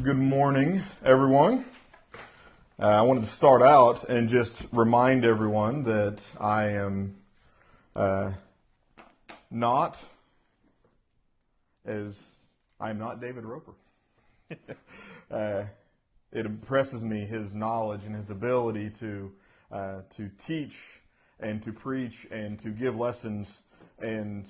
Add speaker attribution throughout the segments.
Speaker 1: Good morning, everyone. I wanted to start out and just remind everyone that I am not David Roper. It impresses me his knowledge and his ability to teach and to preach and to give lessons, and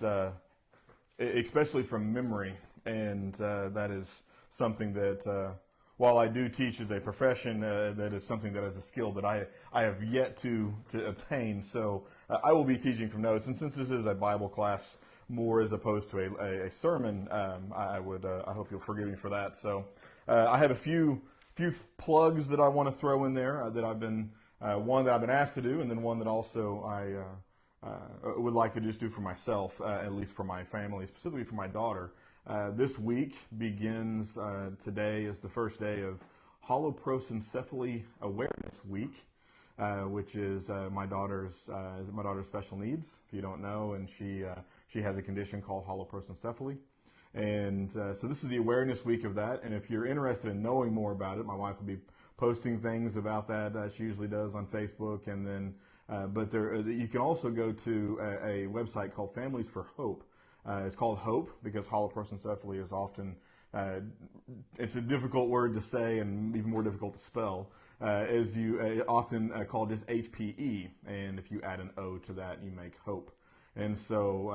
Speaker 1: especially from memory. And that is something that, while I do teach as a profession, that is something that is a skill that I have yet to obtain. So I will be teaching from notes, and since this is a Bible class more as opposed to a sermon, I hope you'll forgive me for that. So I have a few plugs that I want to throw in there that I've been one that I've been asked to do, and then one that also I would like to just do for myself, at least for my family, specifically for my daughter. This week begins, today is the first day of Holoprosencephaly Awareness Week, which is my daughter's special needs, if you don't know, and she has a condition called holoprosencephaly. And so this is the awareness week of that, and if you're interested in knowing more about it, my wife will be posting things about that. She usually does on Facebook, and then but you can also go to a website called Families for Hope. It's called Hope because holoprosencephaly is often, it's a difficult word to say and even more difficult to spell, as you often call just HPE, and if you add an O to that, you make Hope. And so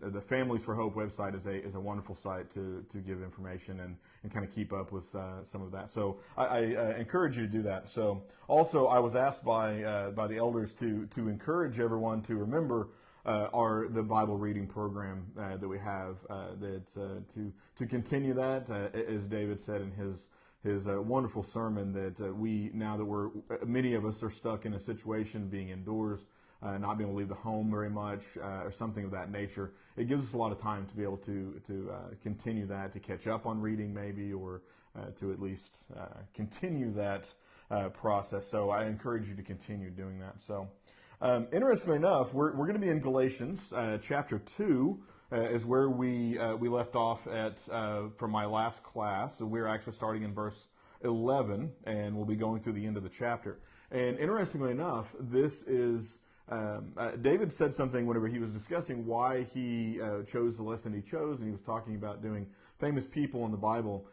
Speaker 1: the Families for Hope website is a wonderful site to give information and kind of keep up with some of that. So I encourage you to do that. So also I was asked by the elders to encourage everyone to remember the Bible reading program that we have, to continue that, as David said in his wonderful sermon, that many of us are stuck in a situation being indoors, not being able to leave the home very much, or something of that nature. It gives us a lot of time to be able to continue that, to catch up on reading maybe, or to at least continue that process. So I encourage you to continue doing that. So. Interestingly enough, we're going to be in Galatians chapter 2 is where we left off at from my last class. So we're actually starting in verse 11, and we'll be going through the end of the chapter. And interestingly enough, this is David said something whenever he was discussing why he chose the lesson he chose, and he was talking about doing famous people in the Bible.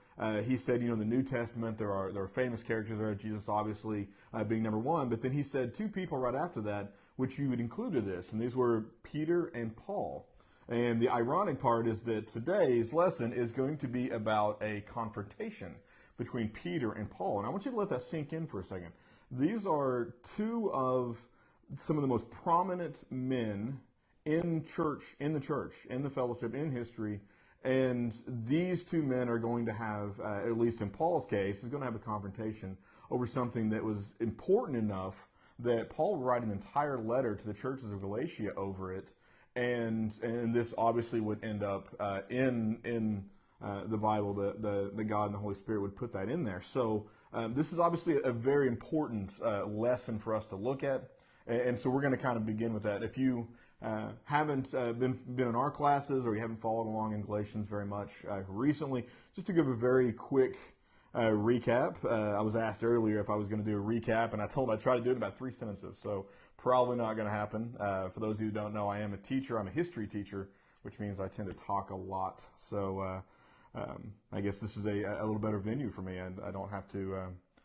Speaker 1: He said, the New Testament, there are famous characters there, Jesus obviously being number one, but then he said two people right after that, which you would include to this, and these were Peter and Paul. And the ironic part is that today's lesson is going to be about a confrontation between Peter and Paul. And I want you to let that sink in for a second. These are two of some of the most prominent men in the church, in the fellowship, in history. And these two men are going to have, at least in Paul's case, is going to have a confrontation over something that was important enough that Paul would write an entire letter to the churches of Galatia over it. And this obviously would end up in the Bible. The God and the Holy Spirit would put that in there. So this is obviously a very important lesson for us to look at. And so we're going to kind of begin with that. If you haven't been in our classes, or you haven't followed along in Galatians very much recently, just to give a very quick recap. I was asked earlier if I was going to do a recap, and I told I'd try to do it in about 3 sentences, so probably not going to happen. For those of you who don't know, I am a teacher. I'm a history teacher, which means I tend to talk a lot. So I guess this is a little better venue for me. I don't have to,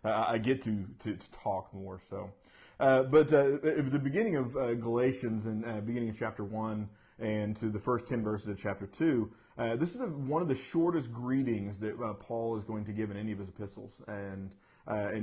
Speaker 1: I get to talk more, so. But at the beginning of Galatians, and beginning of chapter 1 and to the first 10 verses of chapter 2, this is one of the shortest greetings that Paul is going to give in any of his epistles. And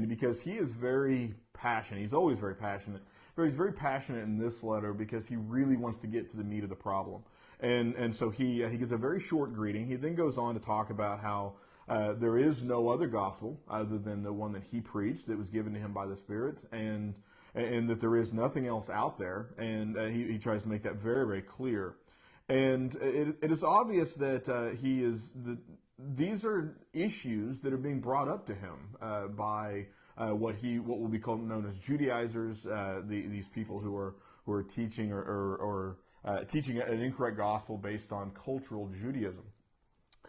Speaker 1: because he is very passionate, he's always very passionate, but he's very passionate in this letter because he really wants to get to the meat of the problem. And so he gives a very short greeting. He then goes on to talk about how there is no other gospel other than the one that he preached that was given to him by the Spirit, and that there is nothing else out there, and he tries to make that very, very clear. And it is obvious that these are issues that are being brought up to him by what will be called known as Judaizers, these people who are teaching or teaching an incorrect gospel based on cultural Judaism.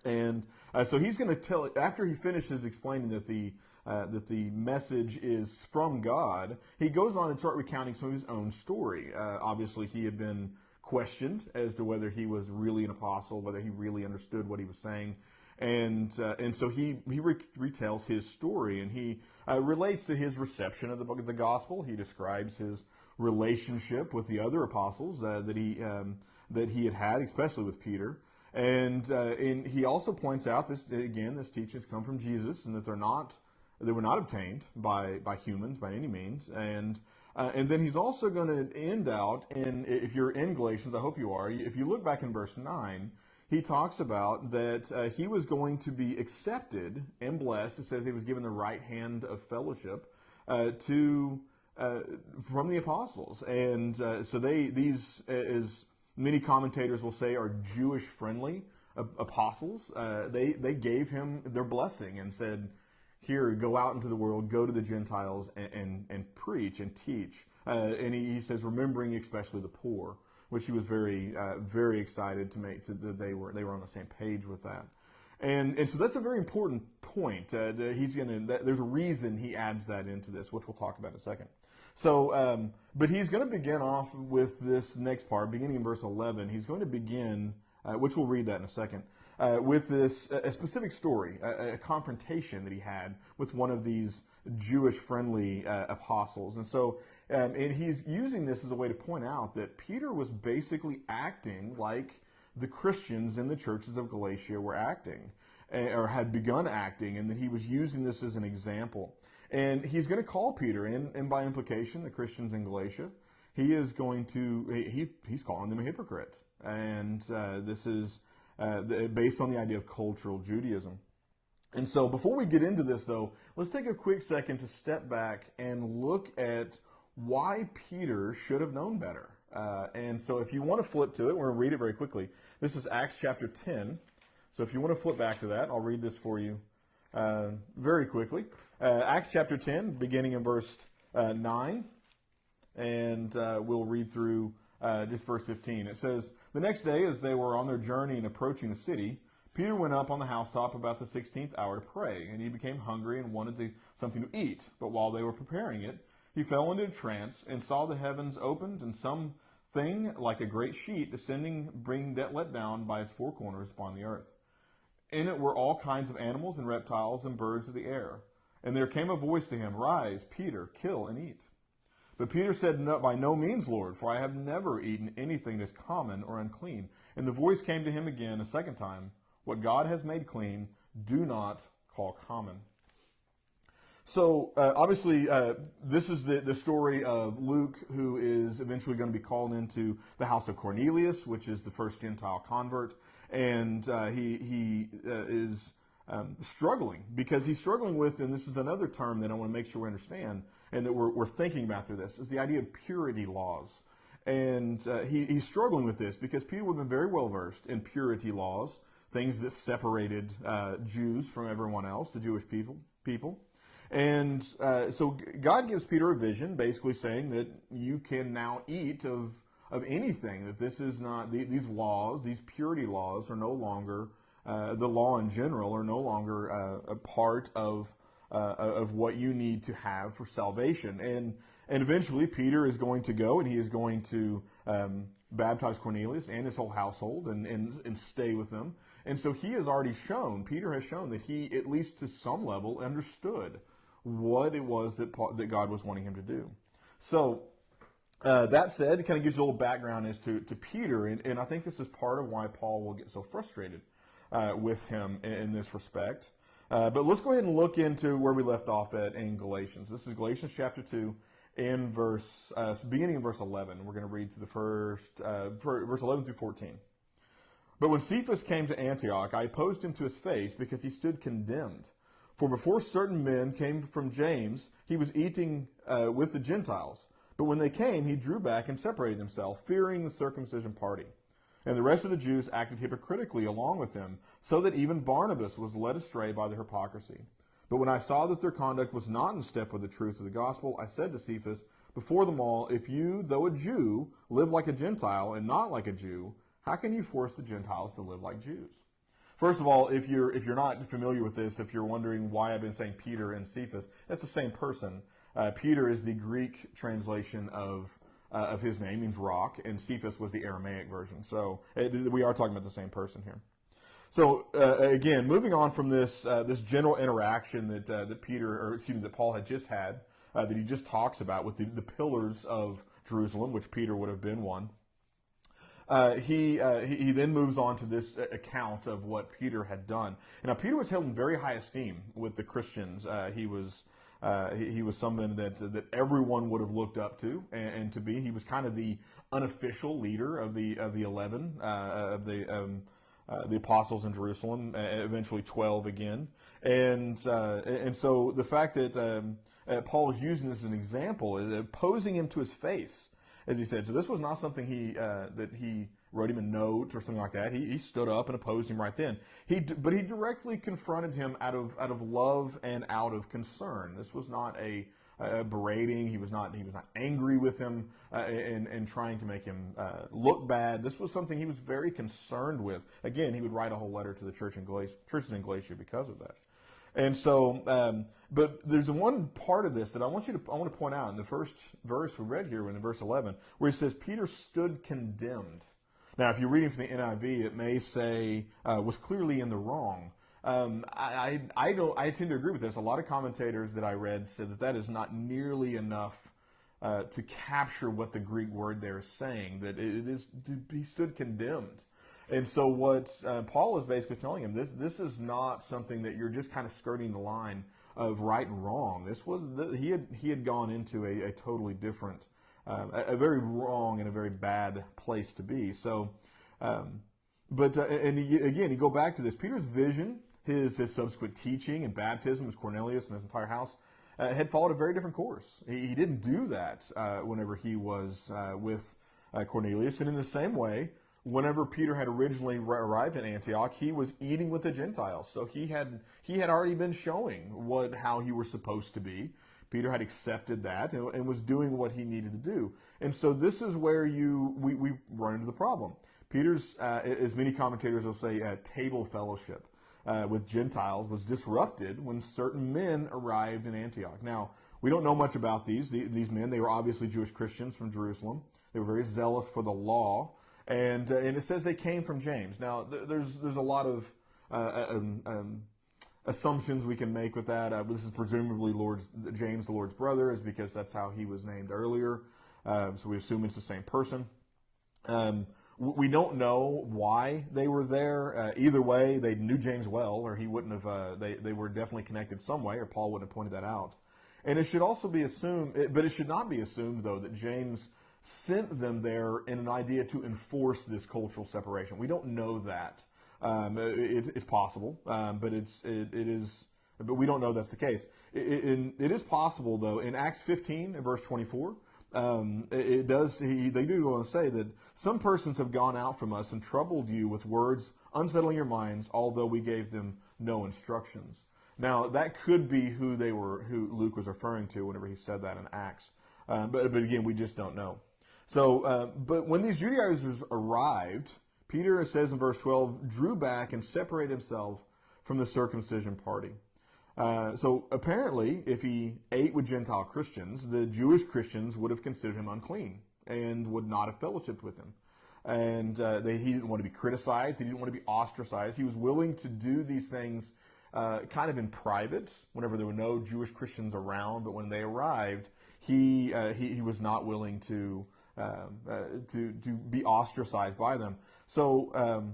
Speaker 1: And so he's going to tell, after he finishes explaining that the message is from God, he goes on and starts recounting some of his own story. Obviously, he had been questioned as to whether he was really an apostle, whether he really understood what he was saying. And so he retells his story, and he relates to his reception of the book of the gospel. He describes his relationship with the other apostles that he had, especially with Peter. And he also points out this teachings come from Jesus, and that they were not obtained by humans by any means. And then he's also going to end out, and if you're in Galatians, I hope you are, if you look back in verse 9, he talks about that he was going to be accepted and blessed. It says he was given the right hand of fellowship from the apostles. And so these, as many commentators will say, are Jewish-friendly apostles. They gave him their blessing and said, here, go out into the world, go to the Gentiles and preach and teach. And he says, remembering especially the poor, which he was very, very excited that they were on the same page with that. And so that's a very important point. There's a reason he adds that into this, which we'll talk about in a second. So, but he's going to begin off with this next part, beginning in verse 11. He's going to begin, which we'll read that in a second, with a specific story, a confrontation that he had with one of these Jewish-friendly apostles. And so, and he's using this as a way to point out that Peter was basically acting like the Christians in the churches of Galatia were acting, or had begun acting, and that he was using this as an example. And he's going to call Peter, and by implication, the Christians in Galatia, he's calling them a hypocrite. And this is based on the idea of cultural Judaism. And so before we get into this, though, let's take a quick second to step back and look at why Peter should have known better. And so if you want to flip to it, we're going to read it very quickly. This is Acts chapter 10. So if you want to flip back to that, I'll read this for you very quickly. Acts chapter 10, beginning in verse 9. And we'll read through just verse 15. It says, the next day, as they were on their journey and approaching the city, Peter went up on the housetop about the 16th hour to pray, and he became hungry and wanted something to eat. But while they were preparing it, he fell into a trance and saw the heavens opened and something like a great sheet descending, being let down by its four corners upon the earth. In it were all kinds of animals and reptiles and birds of the air. And there came a voice to him, rise, Peter, kill and eat. But Peter said, no, by no means, Lord, for I have never eaten anything that's common or unclean. And the voice came to him again a second time, what God has made clean, do not call common. So, obviously, this is the story of Luke, who is eventually going to be called into the house of Cornelius, which is the first Gentile convert. And he is struggling, because he's struggling with, and this is another term that I want to make sure we understand, and that we're thinking about through this, is the idea of purity laws. And he's struggling with this because Peter would have been very well versed in purity laws, things that separated Jews from everyone else, the Jewish people. And so God gives Peter a vision, basically saying that you can now eat of anything, that this is not, these laws, these purity laws are no longer, the law in general are no longer a part of what you need to have for salvation. And eventually Peter is going to go and he is going to baptize Cornelius and his whole household and stay with them. And so Peter has shown that he, at least to some level, understood what it was that God was wanting him to do. So that said, it kind of gives you a little background as to Peter, and I think this is part of why Paul will get so frustrated with him in this respect. But let's go ahead and look into where we left off at in Galatians. This is Galatians chapter 2, beginning in verse 11. We're going to read to the verse 11 through 14. But when Cephas came to Antioch, I opposed him to his face because he stood condemned. For before certain men came from James, he was eating with the Gentiles. But when they came, he drew back and separated himself, fearing the circumcision party. And the rest of the Jews acted hypocritically along with him, so that even Barnabas was led astray by their hypocrisy. But when I saw that their conduct was not in step with the truth of the gospel, I said to Cephas, before them all, if you, though a Jew, live like a Gentile and not like a Jew, how can you force the Gentiles to live like Jews? First of all, if you're not familiar with this, if you're wondering why I've been saying Peter and Cephas, that's the same person. Peter is the Greek translation of his name, means rock, and Cephas was the Aramaic version. So we are talking about the same person here. So again, moving on from this general interaction that Paul had just had, that he just talks about with the pillars of Jerusalem, which Peter would have been one. He then moves on to this account of what Peter had done. And now Peter was held in very high esteem with the Christians. He was someone that everyone would have looked up to and to be. He was kind of the unofficial leader of the 11 of the apostles in Jerusalem, eventually 12 again. And so the fact that Paul is using this as an example, posing him to his face, as he said. So this was not something that he wrote him a note or something like that. He stood up and opposed him right then. But he directly confronted him out of love and out of concern. This was not a berating. He was not angry with him and trying to make him look bad. This was something he was very concerned with. Again, he would write a whole letter to the churches in Galatia because of that. And so, but there's one part of this that I want to point out in the first verse we read here, in verse 11, where he says Peter stood condemned. Now, if you're reading from the NIV, it may say was clearly in the wrong. I tend to agree with this. A lot of commentators that I read said that is not nearly enough to capture what the Greek word there is saying. That he stood condemned. And so what Paul is basically telling him, this is not something that you're just kind of skirting the line of right and wrong. This was he had gone into a totally different, a very wrong and a very bad place to be. So, again, you go back to this. Peter's vision, his subsequent teaching and baptism with Cornelius and his entire house had followed a very different course. He didn't do that whenever he was with Cornelius, and in the same way, whenever Peter had originally arrived in Antioch, he was eating with the Gentiles. So he had already been showing how he was supposed to be. Peter had accepted that and was doing what he needed to do. And so this is where we run into the problem. Peter's, as many commentators will say, table fellowship with Gentiles was disrupted when certain men arrived in Antioch. Now, we don't know much about these men. They were obviously Jewish Christians from Jerusalem. They were very zealous for the law. And it says they came from James. Now, there's a lot of assumptions we can make with that. This is presumably James, the Lord's brother, is because that's how he was named earlier. So we assume it's the same person. We don't know why they were there. Either way, they knew James well, or he wouldn't have. They were definitely connected some way, or Paul would have pointed that out. And it should also be assumed, but it should not be assumed, though, that James sent them there in an idea to enforce this cultural separation. We don't know that. It's possible, but but we don't know that's the case. It is possible, though. In Acts 15, verse 24, they do go on to say that some persons have gone out from us and troubled you with words, unsettling your minds, although we gave them no instructions. Now, that could be who Luke was referring to whenever he said that in Acts. But again, we just don't know. So, but when these Judaizers arrived, Peter, it says in verse 12, drew back and separated himself from the circumcision party. So apparently, if he ate with Gentile Christians, the Jewish Christians would have considered him unclean and would not have fellowshiped with him. And he didn't want to be criticized. He didn't want to be ostracized. He was willing to do these things kind of in private whenever there were no Jewish Christians around. But when they arrived, he was not willing to be ostracized by them. So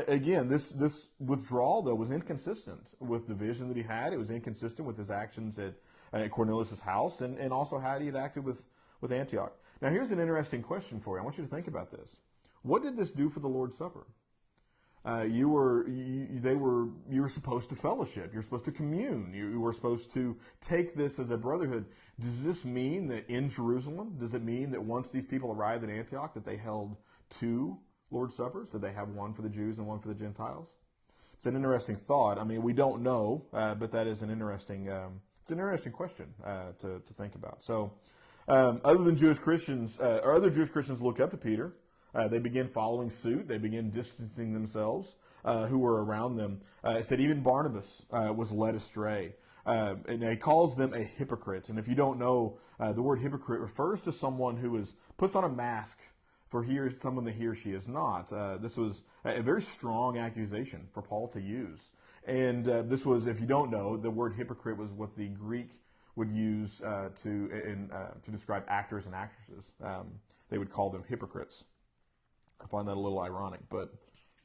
Speaker 1: again, this withdrawal though was inconsistent with the vision that he had. It was inconsistent with his actions at Cornelius' house, and also how he had acted with Antioch. Now, here's an interesting question for you. I want you to think about this. What did this do for the Lord's Supper? You were supposed to fellowship. You're supposed to commune. You were supposed to take this as a brotherhood. Does this mean that in Jerusalem, does it mean that once these people arrived in Antioch that they held two Lord's Suppers? Did they have one for the Jews and one for the Gentiles? It's an interesting thought. I mean, we don't know, but that is an interesting question to think about. So, other Jewish Christians look up to Peter. They begin following suit. They begin distancing themselves. who were around them. It said even Barnabas was led astray. And he calls them a hypocrite. And if you don't know, the word hypocrite refers to someone who puts on a mask for someone that he or she is not. This was a very strong accusation for Paul to use. And this was, if you don't know, the word hypocrite was what the Greek would use to describe actors and actresses. They would call them hypocrites. I find that a little ironic, but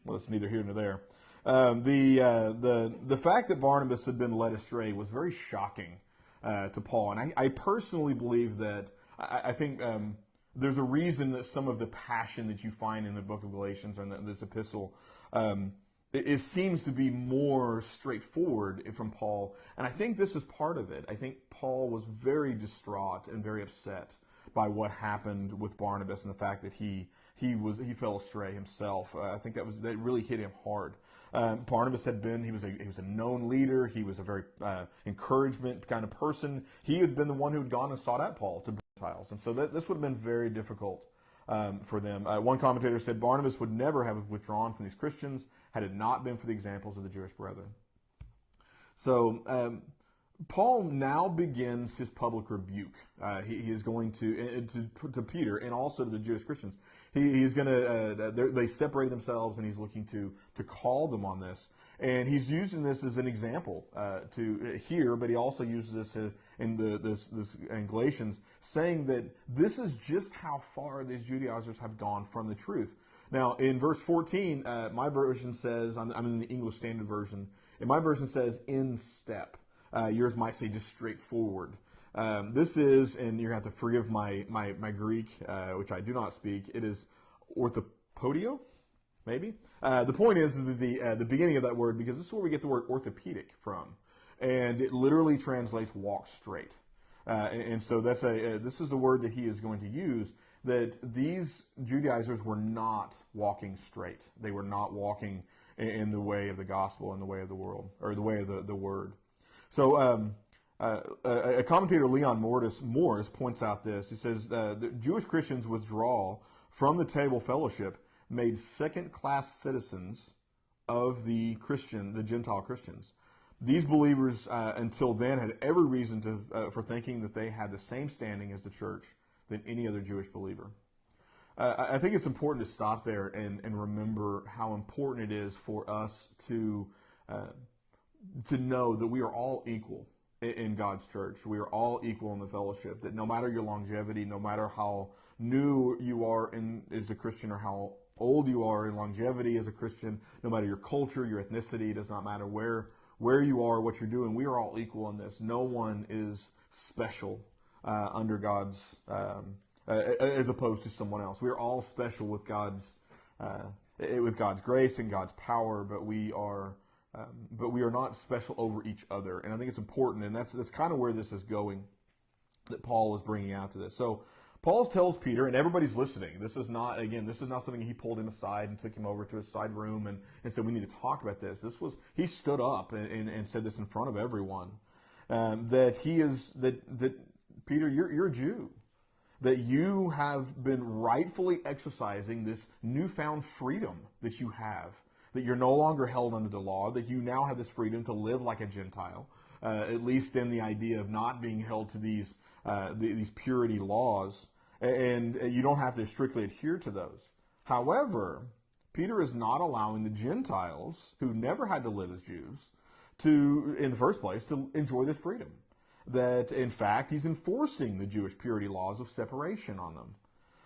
Speaker 1: well, it's neither here nor there. The fact that Barnabas had been led astray was very shocking to Paul, and I personally believe that I think there's a reason that some of the passion that you find in the book of Galatians and this epistle, it seems to be more straightforward from Paul, and I think this is part of it. I think Paul was very distraught and very upset by what happened with Barnabas and the fact that he fell astray himself. I think that really hit him hard. Barnabas he was a known leader. He was a very encouragement kind of person. He had been the one who had gone and sought out Paul to Gentiles, and so this would have been very difficult for them. One commentator said Barnabas would never have withdrawn from these Christians had it not been for the examples of the Jewish brethren. So Paul now begins his public rebuke. He is going to Peter and also to the Jewish Christians. He's going to they separated themselves, and he's looking to call them on this. And he's using this as an example to here, but he also uses this in Galatians, saying that this is just how far these Judaizers have gone from the truth. Now, in verse 14, my version says, I'm in the English Standard Version, and my version says in step. Yours might say just straightforward. This is, and you're going to have to forgive my Greek, which I do not speak. It is orthopodio, maybe. The point is that the beginning of that word, because this is where we get the word orthopedic from, and it literally translates walk straight. And so this is the word that he is going to use, that these Judaizers were not walking straight. They were not walking in the way of the gospel, in the way of the world, or the way of the word. So a commentator, Leon Morris, points out this. He says the Jewish Christians' withdrawal from the table fellowship made second-class citizens of the Gentile Christians. These believers, until then, had every reason for thinking that they had the same standing as the church than any other Jewish believer. I think it's important to stop there and remember how important it is for us to know that we are all equal in God's church. We are all equal in the fellowship, that no matter your longevity, no matter how new you are as a Christian or how old you are in longevity as a Christian, no matter your culture, your ethnicity, it does not matter where you are, what you're doing, we are all equal in this. No one is special under God's, as opposed to someone else. We are all special with God's grace and God's power, but we are not special over each other. And I think it's important, and that's kind of where this is going, that Paul is bringing out to this. So Paul tells Peter, and everybody's listening. This is not something he pulled him aside and took him over to his side room and said, we need to talk about this. He stood up and said this in front of everyone, that Peter, you're a Jew, that you have been rightfully exercising this newfound freedom that you have, that you're no longer held under the law, that you now have this freedom to live like a Gentile, at least in the idea of not being held to these purity laws, and you don't have to strictly adhere to those. However, Peter is not allowing the Gentiles, who never had to live as Jews, in the first place, to enjoy this freedom. That, in fact, he's enforcing the Jewish purity laws of separation on them.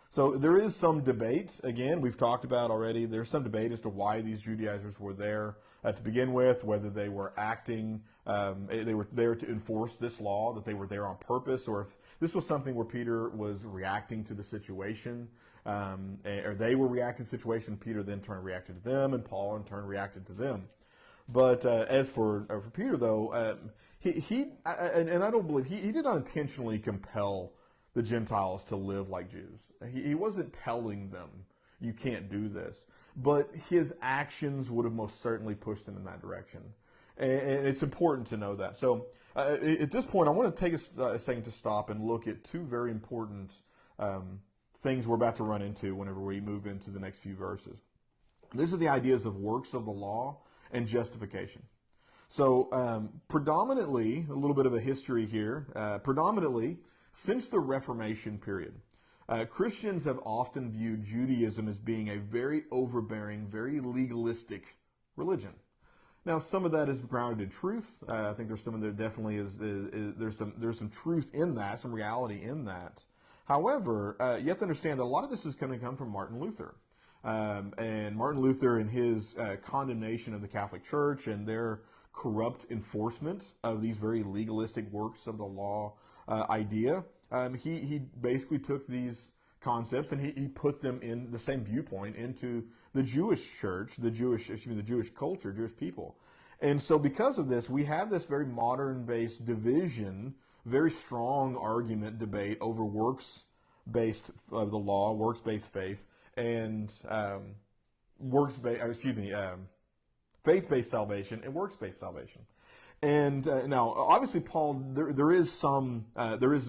Speaker 1: So there is some debate. Again, we've talked about already, there's some debate as to why these Judaizers were there to begin with, whether they were acting, they were there to enforce this law, that they were there on purpose, or if this was something where Peter was reacting to the situation, or they were reacting to the situation, Peter then reacted to them, and Paul in turn reacted to them. But as for Peter, though, and I don't believe, he did not intentionally compel the Gentiles to live like Jews. He wasn't telling them, you can't do this. But his actions would have most certainly pushed them in that direction. And it's important to know that. So at this point, I want to take a second to stop and look at two very important things we're about to run into whenever we move into the next few verses. These are the ideas of works of the law and justification. So predominantly, a little bit of a history here, predominantly since the Reformation period, Christians have often viewed Judaism as being a very overbearing, very legalistic religion. Now, some of that is grounded in truth. I think there's some of there definitely there's some truth in that, some reality in that. However, you have to understand that a lot of this is going to come from Martin Luther. And Martin Luther, in his condemnation of the Catholic Church and their corrupt enforcement of these very legalistic works of the law idea, he basically took these concepts and he put them in the same viewpoint into the Jewish church, the Jewish culture, Jewish people. And so because of this, we have this very modern-based division, very strong argument debate over works-based of the law, works-based faith, and faith-based salvation and works-based salvation. And now, obviously, Paul, there is some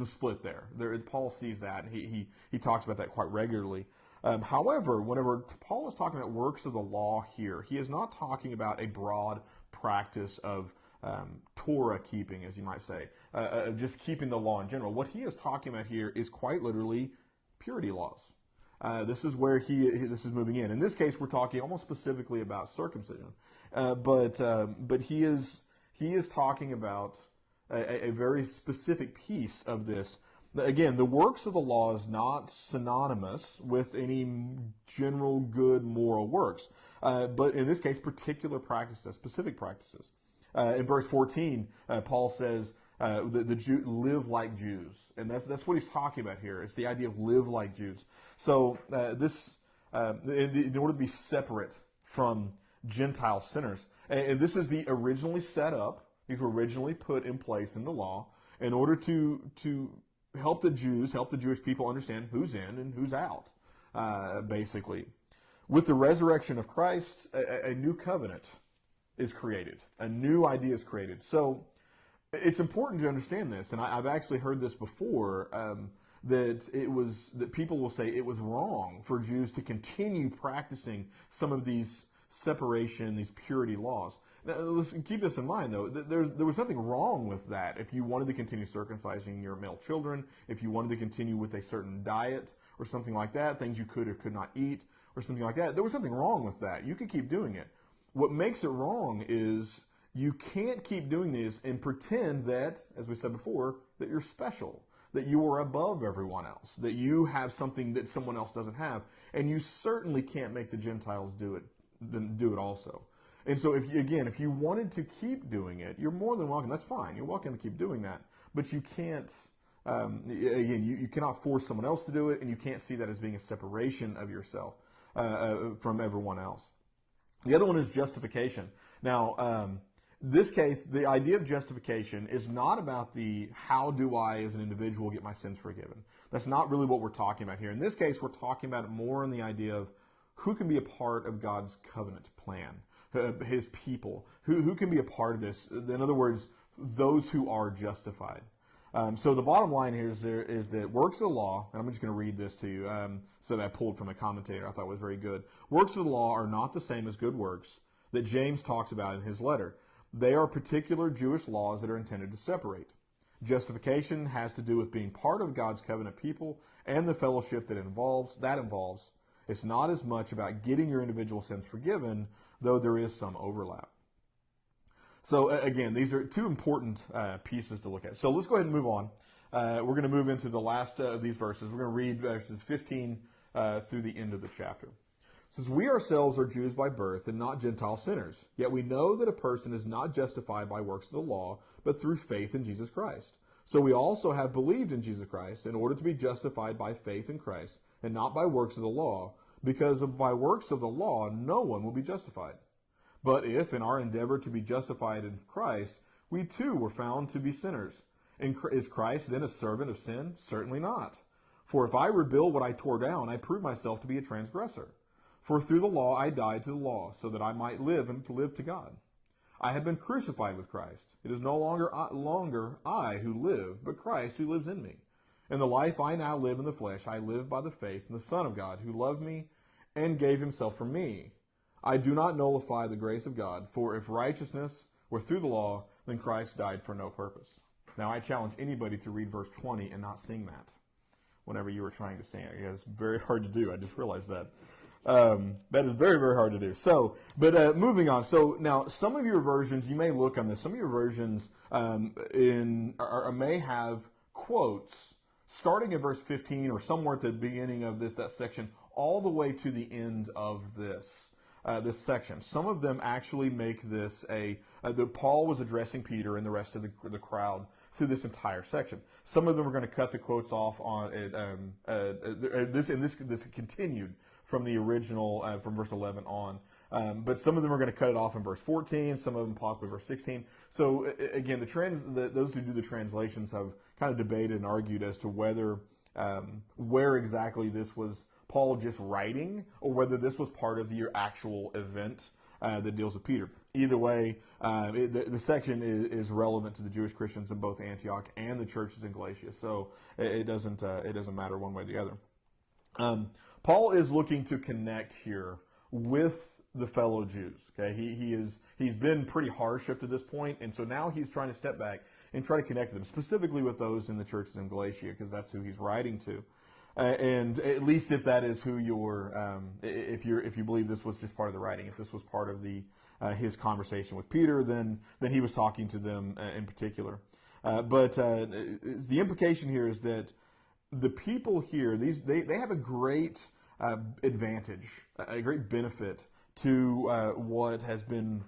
Speaker 1: split there. Paul sees that, and he talks about that quite regularly. However, whenever Paul is talking about works of the law here, he is not talking about a broad practice of Torah keeping, as you might say, just keeping the law in general. What he is talking about here is quite literally purity laws. This is where this is moving in. In this case, we're talking almost specifically about circumcision, but he is talking about a very specific piece of this. Again, the works of the law is not synonymous with any general good moral works, but in this case, particular practices, specific practices. In verse 14, Paul says the Jew live like Jews, and that's what he's talking about here. It's the idea of live like Jews. So in order to be separate from Gentile sinners, and this is the originally set up. These were originally put in place in the law in order to help the Jewish people understand who's in and who's out, basically. With the resurrection of Christ, a new covenant is created. A new idea is created. So it's important to understand this, and I've actually heard this before, that people will say it was wrong for Jews to continue practicing some of these separation, these purity laws. Now, let's keep this in mind, though. There was nothing wrong with that. If you wanted to continue circumcising your male children, if you wanted to continue with a certain diet or something like that, things you could or could not eat or something like that, there was nothing wrong with that. You could keep doing it. What makes it wrong is you can't keep doing this and pretend that, as we said before, that you're special, that you are above everyone else, that you have something that someone else doesn't have, and you certainly can't make the Gentiles do it also. And so, if you wanted to keep doing it, you're more than welcome. That's fine. You're welcome to keep doing that. But you can't, you cannot force someone else to do it, and you can't see that as being a separation of yourself from everyone else. The other one is justification. Now, this case, the idea of justification is not about the how do I as an individual get my sins forgiven. That's not really what we're talking about here. In this case, we're talking about it more in the idea of who can be a part of God's covenant plan, his people, who can be a part of this. In other words, those who are justified. So the bottom line here is that works of the law, and I'm just going to read this to you, so that I pulled from a commentator I thought was very good. Works of the law are not the same as good works that James talks about in his letter. They are particular Jewish laws that are intended to separate. Justification has to do with being part of God's covenant people and the fellowship that involves. It's not as much about getting your individual sins forgiven, though there is some overlap. So again, these are two important pieces to look at. So let's go ahead and move on. We're going to move into the last of these verses. We're going to read verses 15 through the end of the chapter. It says, "We ourselves are Jews by birth and not Gentile sinners. Yet we know that a person is not justified by works of the law, but through faith in Jesus Christ. So we also have believed in Jesus Christ in order to be justified by faith in Christ and not by works of the law, because by works of the law no one will be justified. But if in our endeavor to be justified in Christ, we too were found to be sinners, is Christ then a servant of sin? Certainly not. For if I rebuild what I tore down, I prove myself to be a transgressor. For through the law I died to the law, so that I might live and to live to God. I have been crucified with Christ. It is no longer I who live, but Christ who lives in me. In the life I now live in the flesh, I live by the faith in the Son of God, who loved me and gave himself for me. I do not nullify the grace of God, for if righteousness were through the law, then Christ died for no purpose. Now, I challenge anybody to read verse 20 and not sing that whenever you were trying to sing it. It's very hard to do. I just realized that. That is very, very hard to do. So, but moving on. So now, some of your versions, you may look on this. Some of your versions may have quotes starting in verse 15 or somewhere at the beginning of that section, all the way to the end of this section. Some of them actually make this that Paul was addressing Peter and the rest of the crowd through this entire section. Some of them are going to cut the quotes off on this continued from the original, from verse 11 on. But some of them are going to cut it off in verse 14, some of them possibly verse 16. So again, those who do the translations have kind of debated and argued as to whether, where exactly this was Paul just writing, or whether this was part of the actual event that deals with Peter. Either way, the section is relevant to the Jewish Christians in both Antioch and the churches in Galatia. So it doesn't matter one way or the other. Paul is looking to connect here with the fellow Jews. Okay, he's been pretty harsh up to this point, and so now he's trying to step back and try to connect with them, specifically with those in the churches in Galatia, because that's who he's writing to. And at least if that is who if you believe this was just part of the writing, if this was part of his conversation with Peter, then he was talking to them in particular. But the implication here is that the people here, they have a great advantage, a great benefit to what has been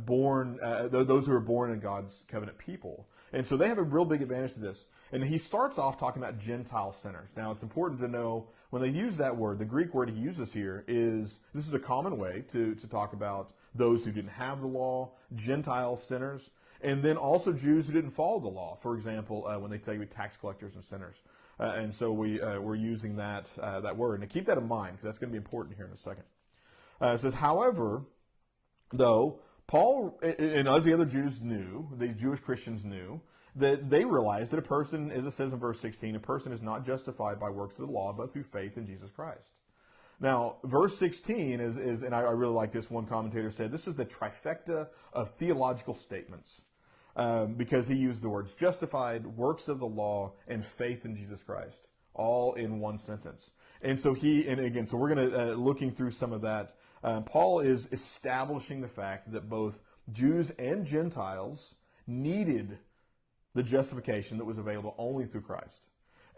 Speaker 1: born, those who are born in God's covenant people. And so they have a real big advantage to this. And he starts off talking about Gentile sinners. Now, it's important to know when they use that word, the Greek word he uses here this is a common way to talk about those who didn't have the law, Gentile sinners, and then also Jews who didn't follow the law. For example, when they tell you tax collectors and sinners. And so we're using that word. And keep that in mind, because that's going to be important here in a second. It says, however, though, Paul, and as the other Jews knew, the Jewish Christians knew, that they realized that a person, as it says in verse 16, a person is not justified by works of the law, but through faith in Jesus Christ. Now, verse 16 is and I really like this, one commentator said, this is the trifecta of theological statements, because he used the words justified, works of the law, and faith in Jesus Christ, all in one sentence. And so so we're going to, looking through some of that, Paul is establishing the fact that both Jews and Gentiles needed the justification that was available only through Christ.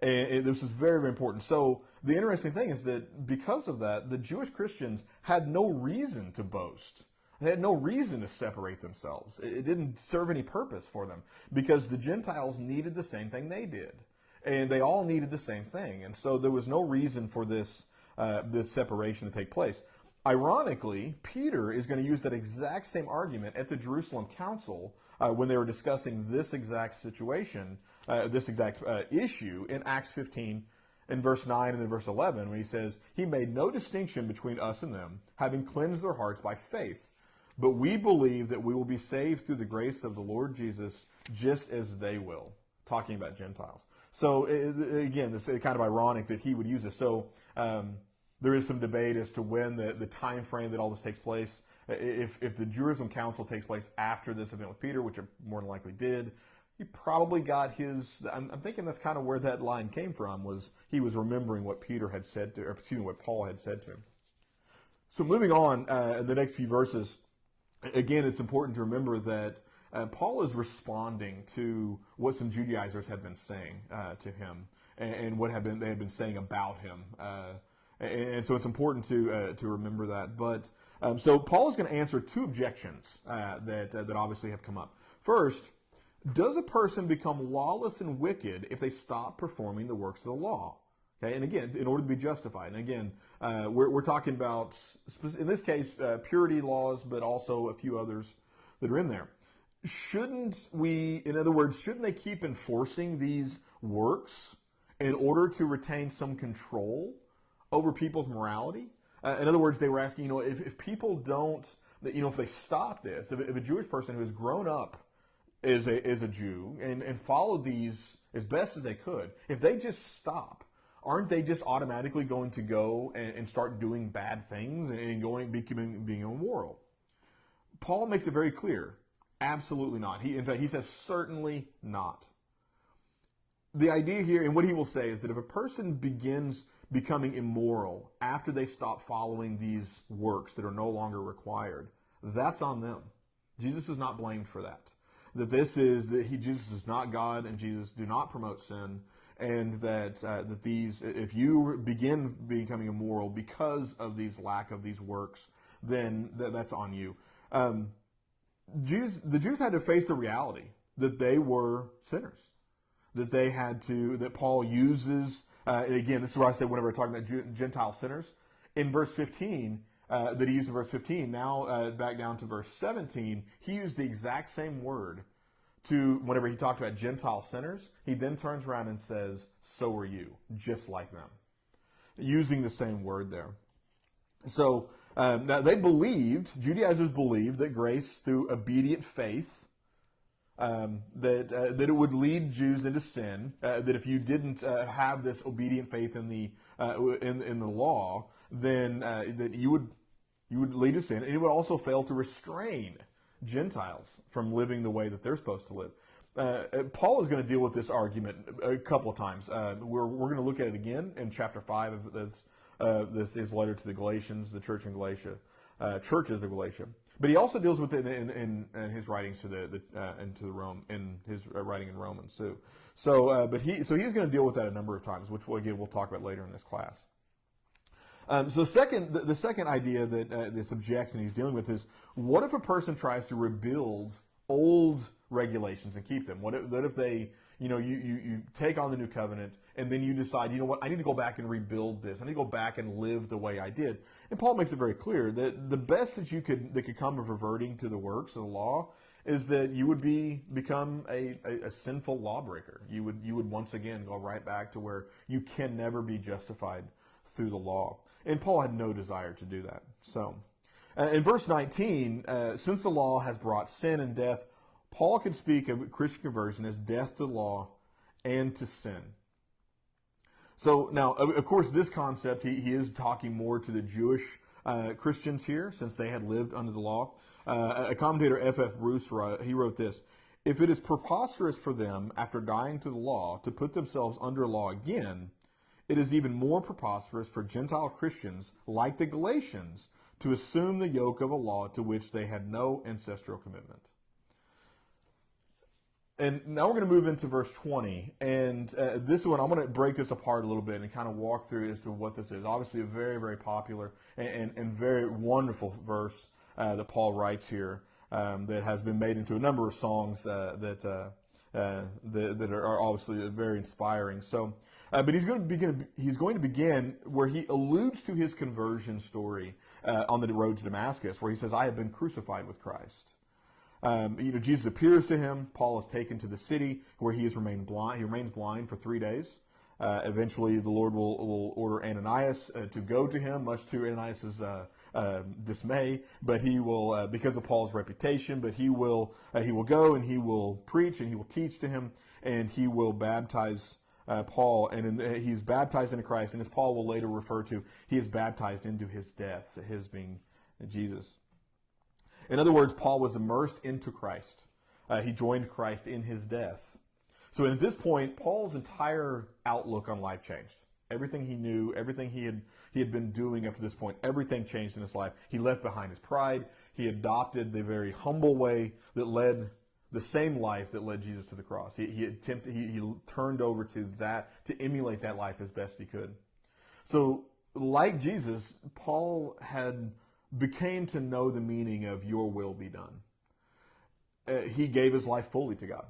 Speaker 1: And this is very, very important. So the interesting thing is that because of that, the Jewish Christians had no reason to boast. They had no reason to separate themselves. It didn't serve any purpose for them, because the Gentiles needed the same thing they did. And they all needed the same thing. And so there was no reason for this separation to take place. Ironically, Peter is going to use that exact same argument at the Jerusalem Council when they were discussing this exact situation, this exact issue in Acts 15 in verse 9 and then verse 11, when he says, he made no distinction between us and them, having cleansed their hearts by faith. But we believe that we will be saved through the grace of the Lord Jesus, just as they will. Talking about Gentiles. So again, this is kind of ironic that he would use this. So there is some debate as to when the time frame that all this takes place. If the Jerusalem Council takes place after this event with Peter, which it more than likely did, he probably got his. I'm thinking that's kind of where that line came from. Was he was remembering what Peter had said to, or excuse me, what Paul had said to him. So moving on, in the next few verses, again, it's important to remember that Paul is responding to what some Judaizers had been saying to him, and what they had been saying about him. And so it's important to remember that. But so Paul is going to answer two objections that obviously have come up. First, does a person become lawless and wicked if they stop performing the works of the law? Okay, and again, in order to be justified. And again, we're talking about, in this case, purity laws, but also a few others that are in there. Shouldn't they keep enforcing these works in order to retain some control over people's morality? In other words, they were asking, if people don't, if they stop this, if a Jewish person who has grown up as a Jew and followed these as best as they could, if they just stop, aren't they just automatically going to go and start doing bad things and being immoral? Paul makes it very clear. Absolutely not. In fact, he says certainly not. The idea here, and what he will say, is that if a person begins becoming immoral after they stop following these works that are no longer required, that's on them. Jesus is not blamed for that. Jesus is not God, and Jesus do not promote sin, and that if you begin becoming immoral because of these lack of these works, then that's on you. The Jews had to face the reality that they were sinners, that Paul uses, and again, this is where I say whenever we're talking about Gentile sinners, in verse 15, that he used in verse 15, now back down to verse 17, he used the exact same word to, whenever he talked about Gentile sinners, he then turns around and says, so are you, just like them. Using the same word there. So, now Judaizers believed that grace through obedient faith, that it would lead Jews into sin, that if you didn't have this obedient faith in the law, then that you would lead to sin, and it would also fail to restrain Gentiles from living the way that they're supposed to live. Paul is going to deal with this argument a couple of times. We're going to look at it again in chapter 5 of this his letter to the Galatians, the church in Galatia, churches of Galatia. But he also deals with it in his writings in his writing in Romans too. So he's going to deal with that a number of times, which we'll talk about later in this class. So the second idea that this objection he's dealing with is, what if a person tries to rebuild old regulations and keep them? What if they, you take on the new covenant and then you decide, you know what, I need to go back and rebuild this. I need to go back and live the way I did. And Paul makes it very clear that the best that could come of reverting to the works of the law is that you would become a sinful lawbreaker. You would once again go right back to where you can never be justified through the law. And Paul had no desire to do that. So, in verse 19, since the law has brought sin and death, Paul could speak of Christian conversion as death to the law and to sin. So now, of course, this concept, he is talking more to the Jewish Christians here, since they had lived under the law. A commentator, F.F. Bruce, he wrote this: if it is preposterous for them, after dying to the law, to put themselves under law again, it is even more preposterous for Gentile Christians, like the Galatians, to assume the yoke of a law to which they had no ancestral commitment. And now we're going to move into verse 20. And this one, I'm going to break this apart a little bit and kind of walk through as to what this is. Obviously, a very, very popular and very wonderful verse that Paul writes here that has been made into a number of songs that are obviously very inspiring. So, but he's going to begin where he alludes to his conversion story on the road to Damascus, where he says, "I have been crucified with Christ." Jesus appears to him. Paul is taken to the city where he remains blind. He remains blind for 3 days. Eventually, the Lord will order Ananias to go to him, much to Ananias's dismay. But he will, because of Paul's reputation, but he will go and he will preach and he will teach to him, and he will baptize Paul. And he's baptized into Christ, and as Paul will later refer to, he is baptized into his death, his being Jesus. In other words, Paul was immersed into Christ. He joined Christ in his death. So at this point, Paul's entire outlook on life changed. Everything he knew, everything he had been doing up to this point, everything changed in his life. He left behind his pride. He adopted the very humble way that led the same life that led Jesus to the cross. He turned over to that, to emulate that life as best he could. So, like Jesus, Paul became to know the meaning of "your will be done." He gave his life fully to God,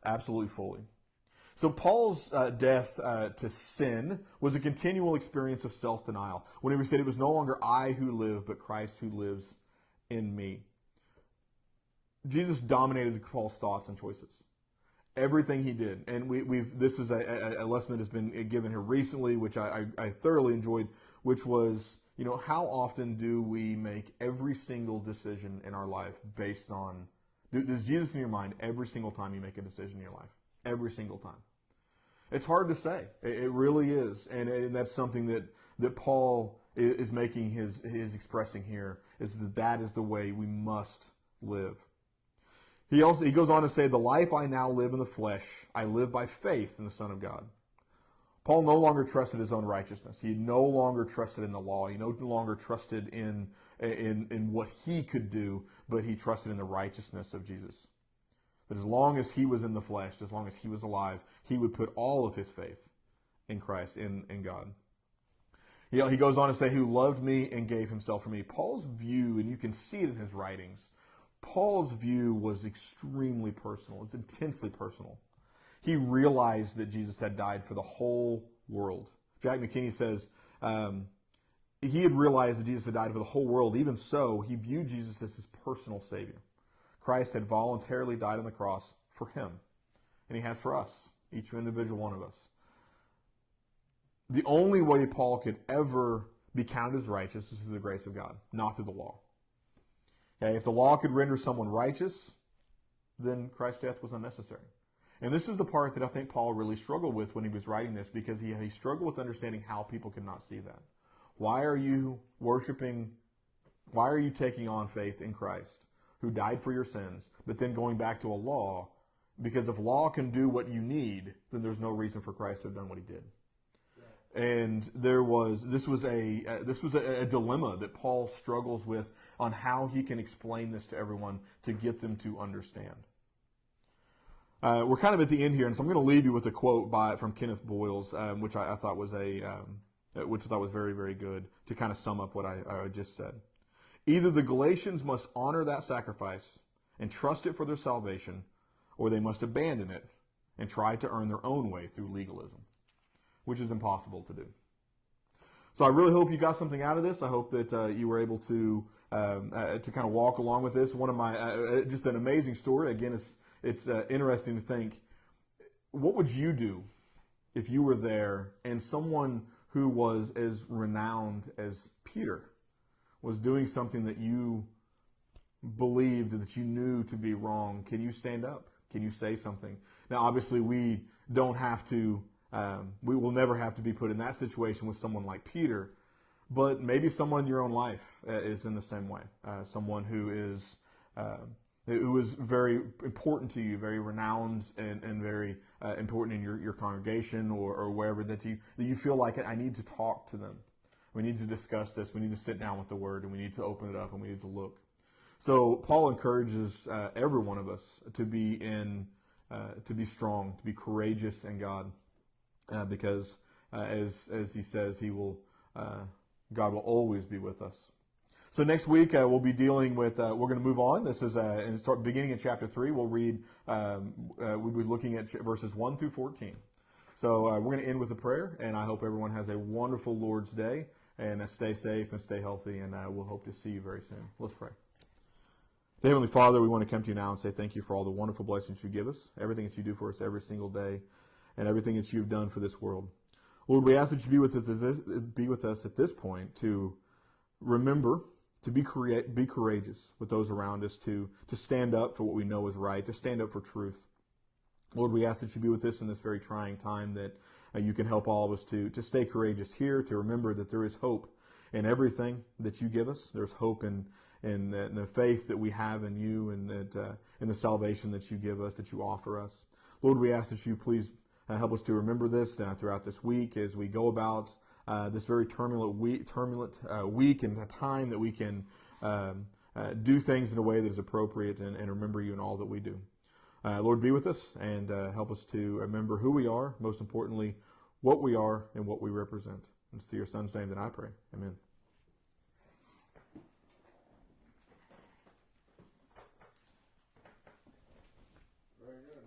Speaker 1: absolutely fully. So Paul's death to sin was a continual experience of self-denial. When he said, "It was no longer I who live, but Christ who lives in me." Jesus dominated Paul's thoughts and choices. Everything he did. And this is a lesson that has been given here recently, which I thoroughly enjoyed, which was, how often do we make every single decision in our life based on, does Jesus in your mind every single time you make a decision in your life? Every single time. It's hard to say. It really is. And that's something that Paul is making his expressing here, is that is the way we must live. He goes on to say, the life I now live in the flesh, I live by faith in the Son of God. Paul no longer trusted his own righteousness. He no longer trusted in the law. He no longer trusted in what he could do, but he trusted in the righteousness of Jesus. That as long as he was in the flesh, as long as he was alive, he would put all of his faith in Christ, in God. He goes on to say, who loved me and gave himself for me. Paul's view, and you can see it in his writings, Paul's view was extremely personal. It's intensely personal. He realized that Jesus had died for the whole world. Jack McKinney says he had realized that Jesus had died for the whole world. Even so, he viewed Jesus as his personal Savior. Christ had voluntarily died on the cross for him. And he has for us, each individual one of us. The only way Paul could ever be counted as righteous is through the grace of God, not through the law. Okay, if the law could render someone righteous, then Christ's death was unnecessary. And this is the part that I think Paul really struggled with when he was writing this, because he struggled with understanding how people could not see that. Why are you worshiping, why are you taking on faith in Christ, who died for your sins, but then going back to a law? Because if law can do what you need, then there's no reason for Christ to have done what he did. And this was a dilemma that Paul struggles with on how he can explain this to everyone to get them to understand. We're kind of at the end here, and so I'm going to leave you with a quote from Kenneth Boyles, which I thought was very, very good to kind of sum up what I just said. Either the Galatians must honor that sacrifice and trust it for their salvation, or they must abandon it and try to earn their own way through legalism, which is impossible to do. So I really hope you got something out of this. I hope that you were able to kind of walk along with this. One of my just an amazing story. Again, it's interesting to think, what would you do if you were there and someone who was as renowned as Peter was doing something that you believed, that you knew to be wrong? Can you stand up? Can you say something? Now, obviously, we don't have to. We will never have to be put in that situation with someone like Peter, but maybe someone in your own life is in the same way. Someone who is very important to you, very renowned and very important in your congregation or wherever that you feel like, I need to talk to them. We need to discuss this. We need to sit down with the Word, and we need to open it up, and we need to look. So Paul encourages every one of us to be strong, to be courageous in God. Because as he says, God will always be with us. So next week we'll be dealing with. We're going to move on. This is beginning in chapter 3. We'll read. We'll be looking at verses 1 through 14. So we're going to end with a prayer, and I hope everyone has a wonderful Lord's Day, and stay safe and stay healthy. And we'll hope to see you very soon. Let's pray. Heavenly Father, we want to come to you now and say thank you for all the wonderful blessings you give us, everything that you do for us every single day, and everything that you've done for this world. Lord, we ask that you be with us at this point to remember to be courageous with those around us, to stand up for what we know is right, to stand up for truth. Lord, we ask that you be with us in this very trying time, that you can help all of us to stay courageous here, to remember that there is hope in everything that you give us. There's hope in the faith that we have in you, and that in the salvation that you give us, that you offer us. Lord, we ask that you please help us to remember this throughout this week as we go about this very turbulent week and a time that we can do things in a way that is appropriate and remember you in all that we do. Lord, be with us and help us to remember who we are, most importantly, what we are and what we represent. And it's through your Son's name that I pray. Amen. Very good.